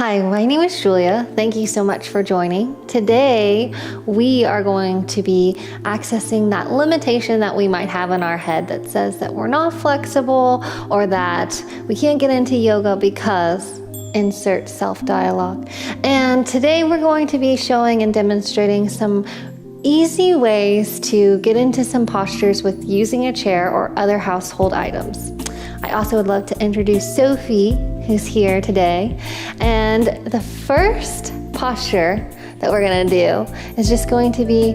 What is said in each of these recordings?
Hi, my name is Julia. Thank you so much for joining. Today, we are going to be accessing that limitation that we might have in our head that says that we're not flexible or that we can't get into yoga because insert self-dialogue. And today we're going to be showing and demonstrating some easy ways to get into some postures with using a chair or other household items. I also would love to introduce Sophie, who's here today. And the first posture that we're gonna do is just going to be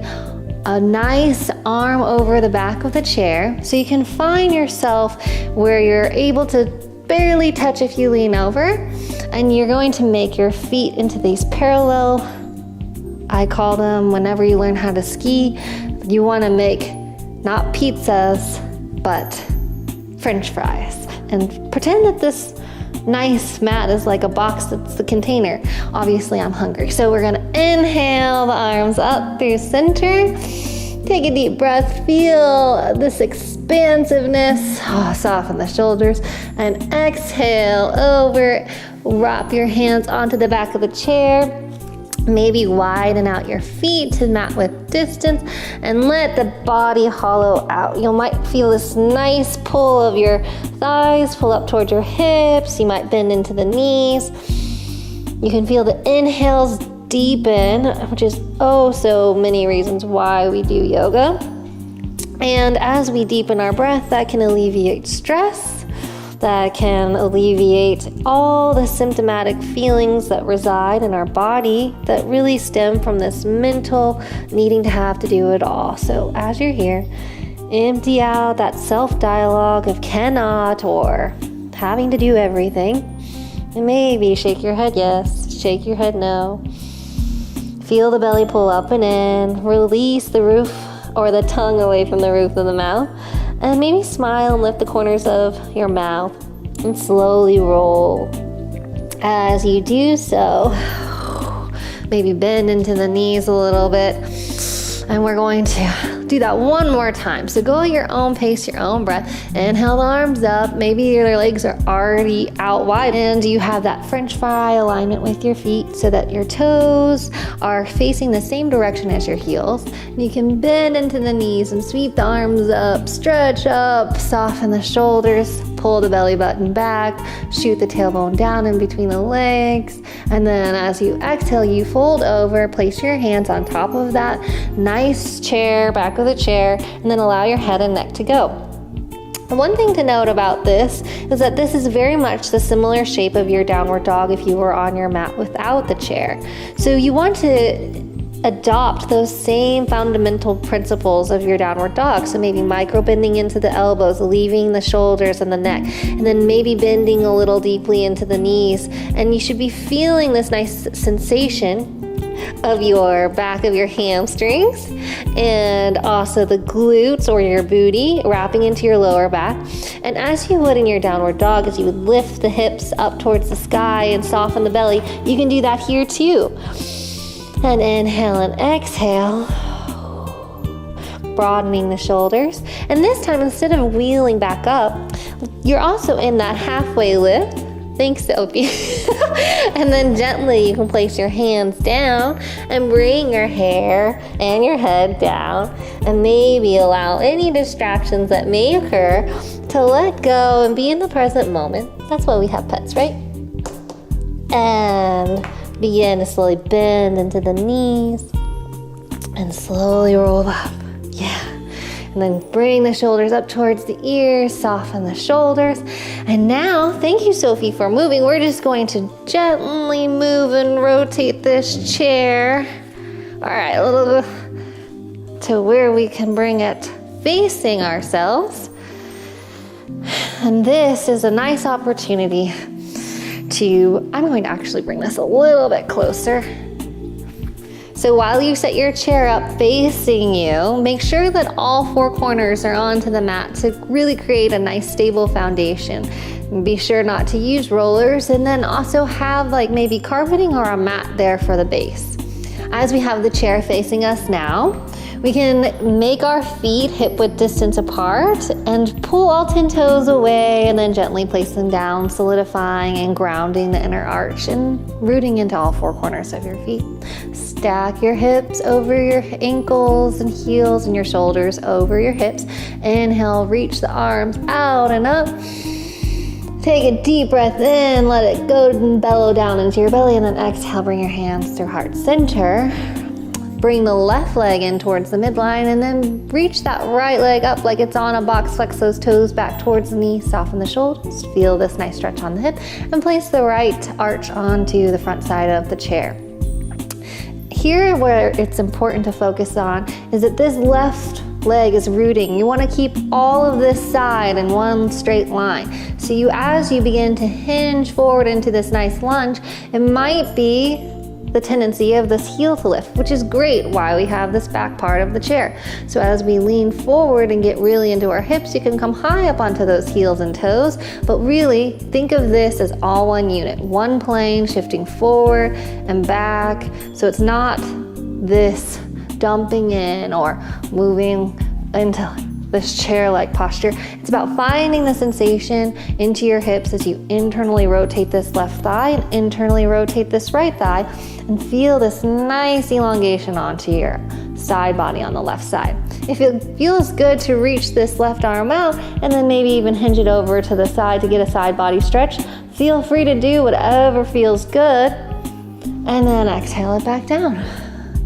a nice arm over the back of the chair. So you can find yourself where you're able to barely touch if you lean over. And you're going to make your feet into these parallel, I call them, whenever you learn how to ski, you wanna make not pizzas, but French fries. And pretend that this nice mat is like a box that's the container. Obviously, I'm hungry. So we're gonna inhale the arms up through center. Take a deep breath, feel this expansiveness. Soften the shoulders and exhale over. Wrap your hands onto the back of the chair. Maybe widen out your feet to mat with distance and let the body hollow out. You might feel this nice pull of your thighs, pull up towards your hips. You might bend into the knees. You can feel the inhales deepen, which is so many reasons why we do yoga. And as we deepen our breath, that can alleviate stress. That can alleviate all the symptomatic feelings that reside in our body that really stem from this mental needing to have to do it all. So as you're here, empty out that self-dialogue of cannot or having to do everything. And maybe shake your head yes, shake your head no. Feel the belly pull up and in. Release the roof or the tongue away from the roof of the mouth. And maybe smile and lift the corners of your mouth and slowly roll. As you do so, maybe bend into the knees a little bit. And we're going to do that one more time. So go at your own pace, your own breath. Inhale the arms up. Maybe your legs are already out wide and you have that French fry alignment with your feet so that your toes are facing the same direction as your heels. And you can bend into the knees and sweep the arms up, stretch up, soften the shoulders, pull the belly button back, shoot the tailbone down in between the legs. And then as you exhale, you fold over, place your hands on top of that nice chair, back of the chair, and then allow your head and neck to go. One thing to note about this is that this is very much the similar shape of your downward dog if you were on your mat without the chair. So you want to adopt those same fundamental principles of your downward dog. So maybe micro bending into the elbows, leaving the shoulders and the neck, and then maybe bending a little deeply into the knees. And you should be feeling this nice sensation of your back of your hamstrings and also the glutes or your booty wrapping into your lower back. And as you would in your downward dog, as you would lift the hips up towards the sky and soften the belly, you can do that here too. And inhale and exhale, broadening the shoulders. And this time, instead of wheeling back up, you're also in that halfway lift. Thanks, Sophie. And then gently you can place your hands down and bring your hair and your head down and maybe allow any distractions that may occur to let go and be in the present moment. That's why we have pets, right? And begin to slowly bend into the knees and slowly roll up. Yeah. And then bring the shoulders up towards the ears, soften the shoulders. And now, thank you, Sophie, for moving. We're just going to gently move and rotate this chair. All right, a little bit to where we can bring it facing ourselves. And this is a nice opportunity I'm going to actually bring this a little bit closer. So while you set your chair up facing you, make sure that all four corners are onto the mat to really create a nice stable foundation. And be sure not to use rollers, and then also have like maybe carpeting or a mat there for the base. As we have the chair facing us now, We can make our feet hip width distance apart and pull all 10 toes away and then gently place them down, solidifying and grounding the inner arch and rooting into all 4 corners of your feet. Stack your hips over your ankles and heels and your shoulders over your hips. Inhale, reach the arms out and up. Take a deep breath in, let it go and bellow down into your belly, and then exhale, bring your hands through heart center. Bring the left leg in towards the midline and then reach that right leg up like it's on a box. Flex those toes back towards the knee, soften the shoulders, feel this nice stretch on the hip, and place the right arch onto the front side of the chair. Here, where it's important to focus on is that this left leg is rooting. You want to keep all of this side in one straight line. So as you begin to hinge forward into this nice lunge, it might be the tendency of this heel to lift, which is great why we have this back part of the chair. So as we lean forward and get really into our hips, you can come high up onto those heels and toes, but really think of this as all one unit, one plane shifting forward and back. So it's not this dumping in or moving into this chair-like posture. It's about finding the sensation into your hips as you internally rotate this left thigh and internally rotate this right thigh, and feel this nice elongation onto your side body on the left side. If it feels good to reach this left arm out and then maybe even hinge it over to the side to get a side body stretch, feel free to do whatever feels good, and then exhale it back down.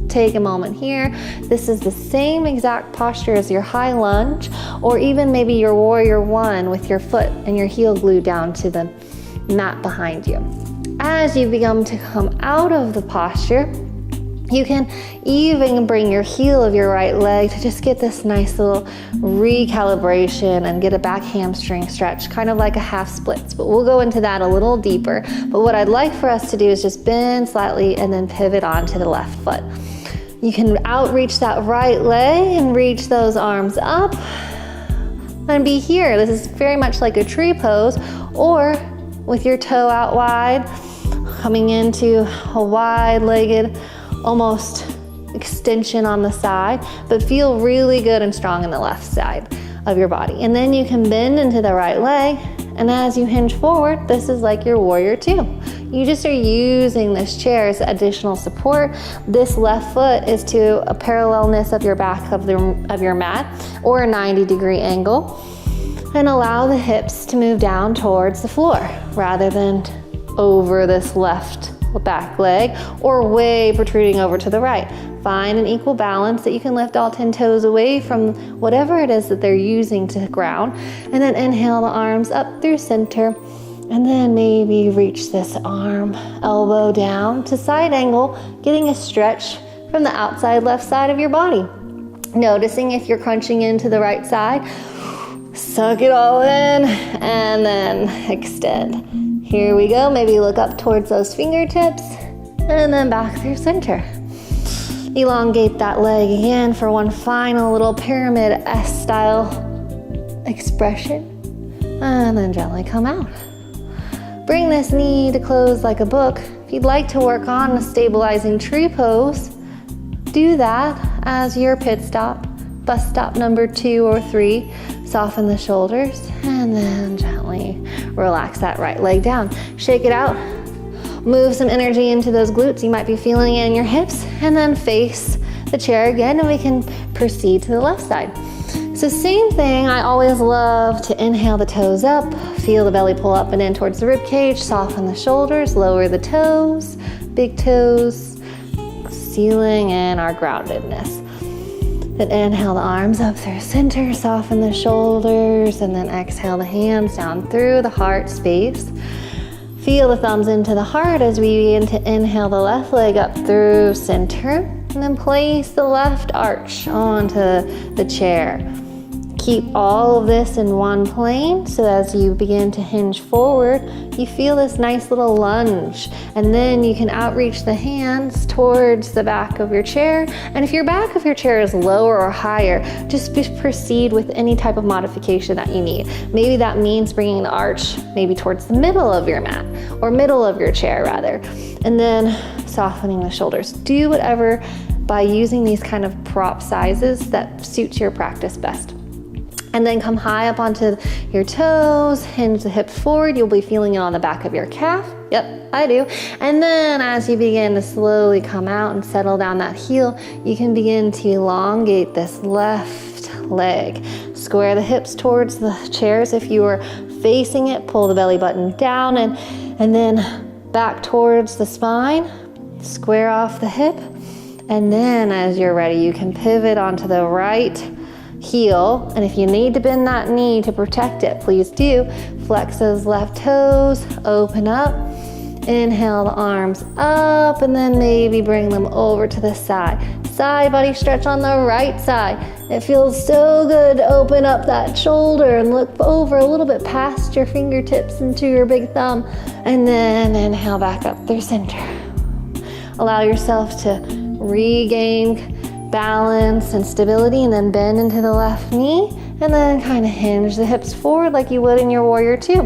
Take a moment here. This is the same exact posture as your high lunge, or even maybe your warrior one with your foot and your heel glued down to the mat behind you. As you begin to come out of the posture, you can even bring your heel of your right leg to just get this nice little recalibration and get a back hamstring stretch, kind of like a half splits, but we'll go into that a little deeper. But what I'd like for us to do is just bend slightly and then pivot onto the left foot. You can outreach that right leg and reach those arms up and be here. This is very much like a tree pose, or with your toe out wide, coming into a wide-legged, almost extension on the side, but feel really good and strong in the left side of your body. And then you can bend into the right leg, and as you hinge forward, this is like your warrior two. You just are using this chair as additional support. This left foot is to a parallelness of your back of your mat, or a 90-degree angle, and allow the hips to move down towards the floor rather than over this left back leg or way protruding over to the right. Find an equal balance that you can lift all 10 toes away from whatever it is that they're using to ground, and then inhale the arms up through center. And then maybe reach this arm, elbow down to side angle, getting a stretch from the outside left side of your body. Noticing if you're crunching into the right side, suck it all in and then extend. Here we go, maybe look up towards those fingertips and then back through center. Elongate that leg again for one final little pyramid S-style expression, and then gently come out. Bring this knee to close like a book. If you'd like to work on a stabilizing tree pose, do that as your pit stop, bus stop number 2 or 3. Soften the shoulders and then gently relax that right leg down. Shake it out. Move some energy into those glutes you might be feeling in your hips, and then face the chair again, and we can proceed to the left side. So same thing, I always love to inhale the toes up, feel the belly pull up and in towards the rib cage, soften the shoulders, lower the toes, big toes, sealing in our groundedness. Then inhale the arms up through center, soften the shoulders, and then exhale the hands down through the heart space. Feel the thumbs into the heart as we begin to inhale the left leg up through center, and then place the left arch onto the chair. Keep all of this in one plane, so as you begin to hinge forward, you feel this nice little lunge, and then you can outreach the hands towards the back of your chair. And if your back of your chair is lower or higher, just proceed with any type of modification that you need. Maybe that means bringing the arch maybe towards the middle of your mat, or middle of your chair rather, and then softening the shoulders. Do whatever by using these kind of prop sizes that suits your practice best. And then come high up onto your toes, hinge the hips forward. You'll be feeling it on the back of your calf. Yep, I do. And then as you begin to slowly come out and settle down that heel, you can begin to elongate this left leg. Square the hips towards the chairs. If you are facing it, pull the belly button down and then back towards the spine. Square off the hip. And then as you're ready, you can pivot onto the right heel, and if you need to bend that knee to protect it, please do. Flex those left toes, open up, inhale the arms up, and then maybe bring them over to the side. Side body stretch on the right side. It feels so good to open up that shoulder and look over a little bit past your fingertips into your big thumb, and then inhale back up through center. Allow yourself to regain balance and stability, and then bend into the left knee, and then kind of hinge the hips forward like you would in your warrior two.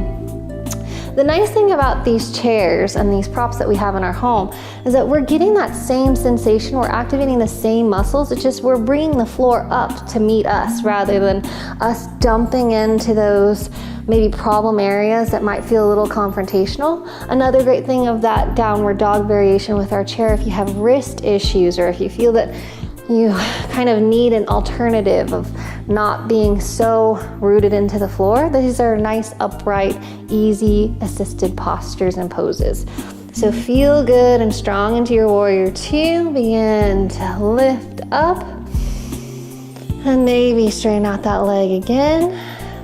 The nice thing about these chairs and these props that we have in our home is that we're getting that same sensation, we're activating the same muscles, it's just we're bringing the floor up to meet us rather than us dumping into those maybe problem areas that might feel a little confrontational. Another great thing of that downward dog variation with our chair, if you have wrist issues or if you feel that you kind of need an alternative of not being so rooted into the floor, these are nice, upright, easy, assisted postures and poses. So feel good and strong into your warrior two. Begin to lift up and maybe straighten out that leg again.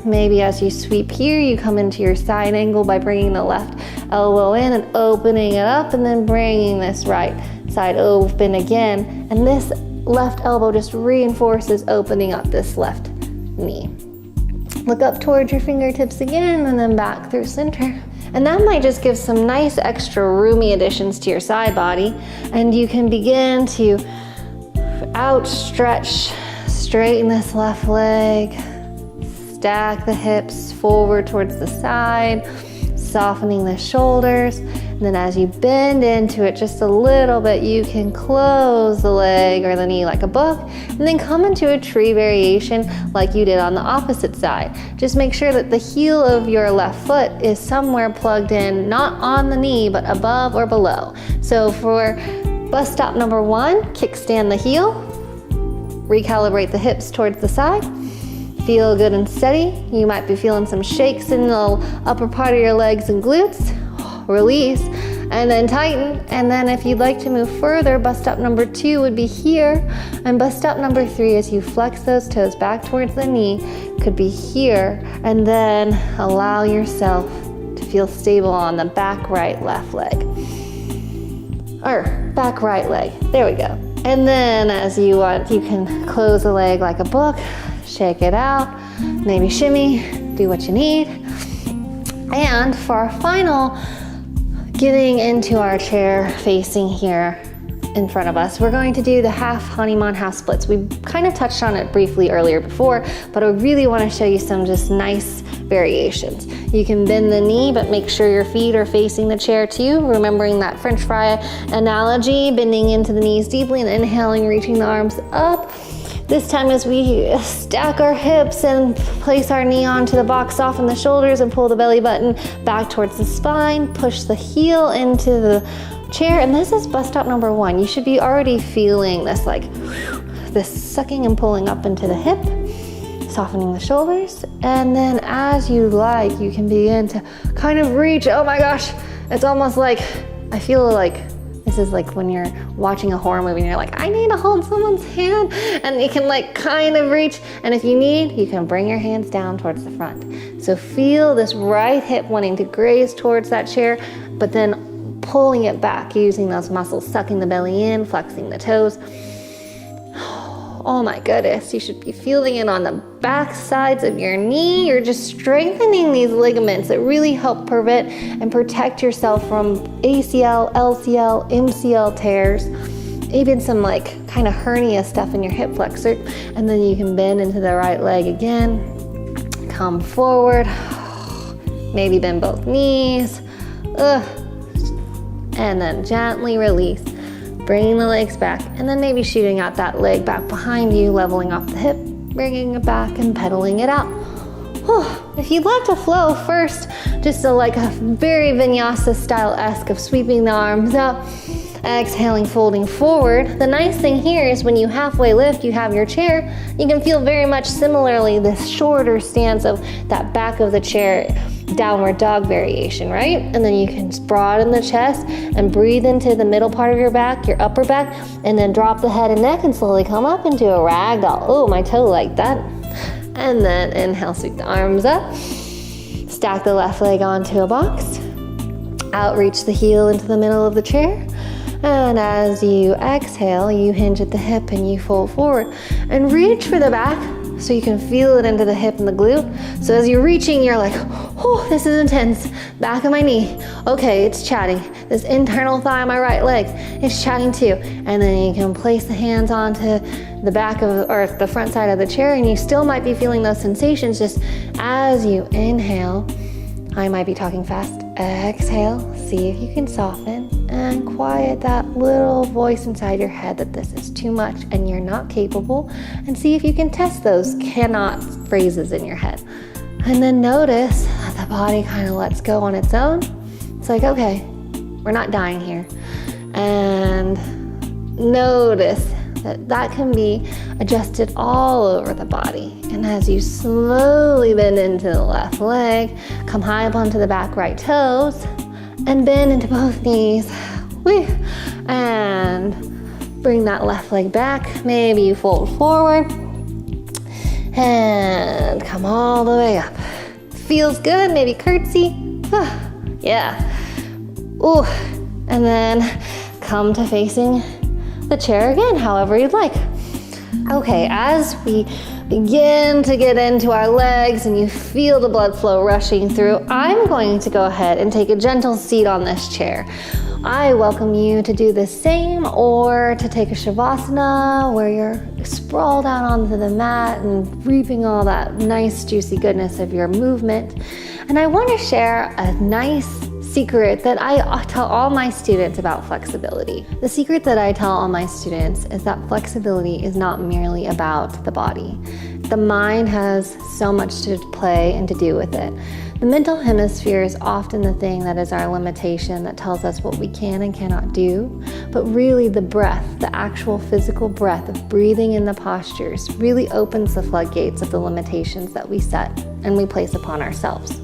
Maybe as you sweep here, you come into your side angle by bringing the left elbow in and opening it up, and then bringing this right side open again. And this left elbow just reinforces opening up this left knee. Look up towards your fingertips again, and then back through center. And that might just give some nice extra roomy additions to your side body. And you can begin to outstretch, straighten this left leg, stack the hips forward towards the side, softening the shoulders. And then as you bend into it just a little bit, you can close the leg or the knee like a book, and then come into a tree variation like you did on the opposite side. Just make sure that the heel of your left foot is somewhere plugged in, not on the knee, but above or below. So for bus stop number one, kickstand the heel, recalibrate the hips towards the side. Feel good and steady. You might be feeling some shakes in the upper part of your legs and glutes. Release, and then tighten. And then if you'd like to move further, bus stop number two would be here. And bus stop number three, as you flex those toes back towards the knee, could be here. And then allow yourself to feel stable on the back right, left leg. Or back right leg. There we go. And then as you want, you can close the leg like a book, shake it out, maybe shimmy, do what you need. And for our final, getting into our chair facing here in front of us, we're going to do the half honeymoon, half splits. We kind of touched on it briefly earlier before, but I really want to show you some just nice variations. You can bend the knee, but make sure your feet are facing the chair too, remembering that French fry analogy, bending into the knees deeply and inhaling, reaching the arms up. This time as we stack our hips and place our knee onto the box, soften the shoulders and pull the belly button back towards the spine, push the heel into the chair. And this is bus stop number one. You should be already feeling this this sucking and pulling up into the hip, softening the shoulders. And then as you like, you can begin to kind of reach. Oh my gosh, it's almost like, I feel like this is like when you're watching a horror movie and you're like, I need to hold someone's hand, and you can like kind of reach, and if you need, you can bring your hands down towards the front. So feel this right hip wanting to graze towards that chair, but then pulling it back, using those muscles, sucking the belly in, flexing the toes. Oh my goodness, you should be feeling it on the back sides of your knee. You're just strengthening these ligaments that really help prevent and protect yourself from ACL, LCL, MCL tears, even some like kind of hernia stuff in your hip flexor. And then you can bend into the right leg again, come forward, maybe bend both knees, and then gently release. bringing the legs back, and then maybe shooting out that leg back behind you, leveling off the hip, bringing it back and pedaling it out. If you'd like to flow first, just like a very vinyasa style-esque of sweeping the arms up, exhaling, folding forward. The nice thing here is when you halfway lift, you have your chair, you can feel very much similarly this shorter stance of that back of the chair downward dog variation, right? And then you can broaden the chest and breathe into the middle part of your back, your upper back, and then drop the head and neck and slowly come up into a ragdoll. Oh, my toe like that. And then inhale, sweep the arms up. Stack the left leg onto a box. Outreach the heel into the middle of the chair. And as you exhale, you hinge at the hip and you fold forward. And reach for the back so you can feel it into the hip and the glute. So as you're reaching, you're like, oh, this is intense. Back of my knee. Okay, it's chatting. This internal thigh on my right leg is chatting too. And then you can place the hands onto the back of, or the front side of the chair, and you still might be feeling those sensations just as you inhale. I might be talking fast. Exhale, see if you can soften and quiet that little voice inside your head that this is too much and you're not capable, and see if you can test those cannot phrases in your head. And then notice that the body kind of lets go on its own. It's like, okay, we're not dying here. And notice that can be adjusted all over the body. And as you slowly bend into the left leg, come high up onto the back right toes, and bend into both knees. And bring that left leg back. Maybe you fold forward and come all the way up. Feels good, maybe curtsy. Yeah. Ooh. And then come to facing the chair again, however you'd like. Okay, as we begin to get into our legs and you feel the blood flow rushing through, I'm going to go ahead and take a gentle seat on this chair. I welcome you to do the same, or to take a shavasana where you're sprawled out onto the mat and reaping all that nice juicy goodness of your movement. And I want to share a nice secret that I tell all my students about flexibility. The secret that I tell all my students is that flexibility is not merely about the body. The mind has so much to play and to do with it. The mental hemisphere is often the thing that is our limitation, that tells us what we can and cannot do. But really the breath, the actual physical breath of breathing in the postures, really opens the floodgates of the limitations that we set and we place upon ourselves.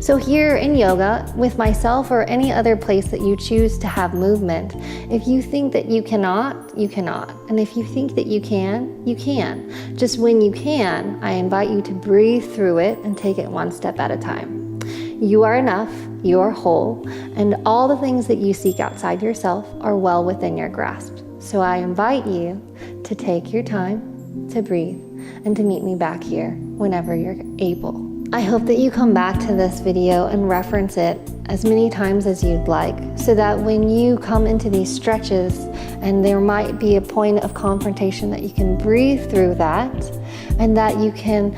So here in yoga, with myself or any other place that you choose to have movement, if you think that you cannot, you cannot. And if you think that you can, you can. Just when you can, I invite you to breathe through it and take it one step at a time. You are enough, you are whole, and all the things that you seek outside yourself are well within your grasp. So I invite you to take your time to breathe and to meet me back here whenever you're able. I hope that you come back to this video and reference it as many times as you'd like, so that when you come into these stretches and there might be a point of confrontation, that you can breathe through that and that you can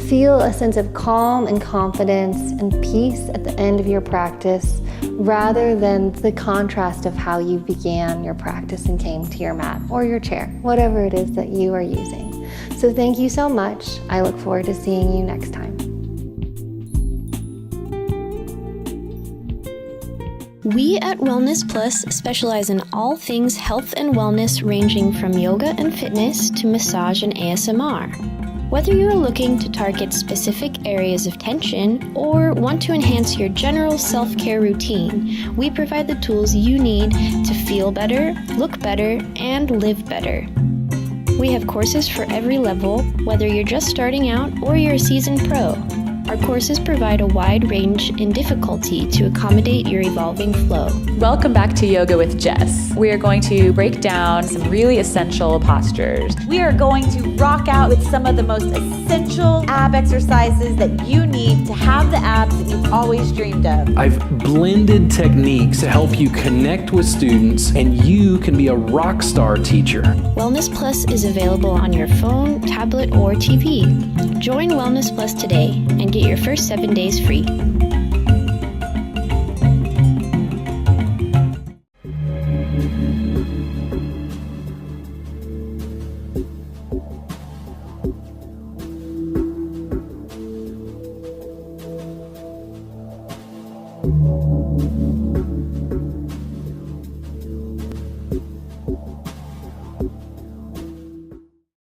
feel a sense of calm and confidence and peace at the end of your practice, rather than the contrast of how you began your practice and came to your mat or your chair, whatever it is that you are using. So thank you so much. I look forward to seeing you next time. We at WellnessPlus specialize in all things health and wellness, ranging from yoga and fitness to massage and ASMR. Whether you are looking to target specific areas of tension or want to enhance your general self-care routine, we provide the tools you need to feel better, look better, and live better. We have courses for every level, whether you're just starting out or you're a seasoned pro. Our courses provide a wide range in difficulty to accommodate your evolving flow. Welcome back to Yoga with Jess. We are going to break down some really essential postures. We are going to rock out with some of the most essential ab exercises that you need to have the abs that you've always dreamed of. I've blended techniques to help you connect with students, and you can be a rock star teacher. WellnessPlus is available on your phone, tablet, or TV. Join WellnessPlus today and get your first 7 days free.